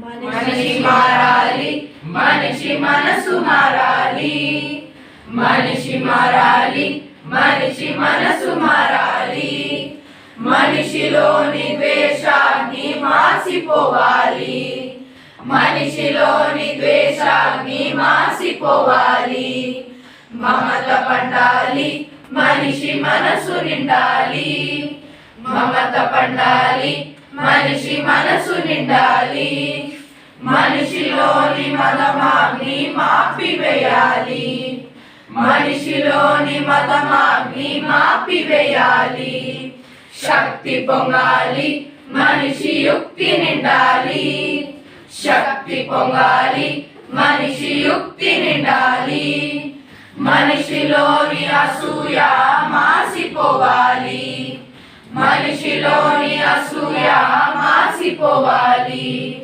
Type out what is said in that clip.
మనిషి మారాలి, మనిషి మనసు మారాలి. మనిషి మారాలి, మనిషి మనసు మారాలి. మనిషిలోని ద్వేషాన్ని మాసిపోవాలి. మనిషిలోని ద్వేషాన్ని మాసిపోవాలి. మమత పండాలి, మనిషి మనసు నిండాలి. మమత పండాలి, మనిషి మనసు నిండాలి. మనిషిలోని మదమాగ్ని మాపివేయాలి. మనిషిలోని మదమాగ్ని మాపివేయాలి. శక్తి పొంగాలి, మనిషి యుక్తి నిండాలి. శక్తి పొంగాలి, మనిషి యుక్తి నిండాలి. మనిషిలోని అసూయ మాసిపోవాలి. మనిషిలోని అసూయ మాసిపోవాలి.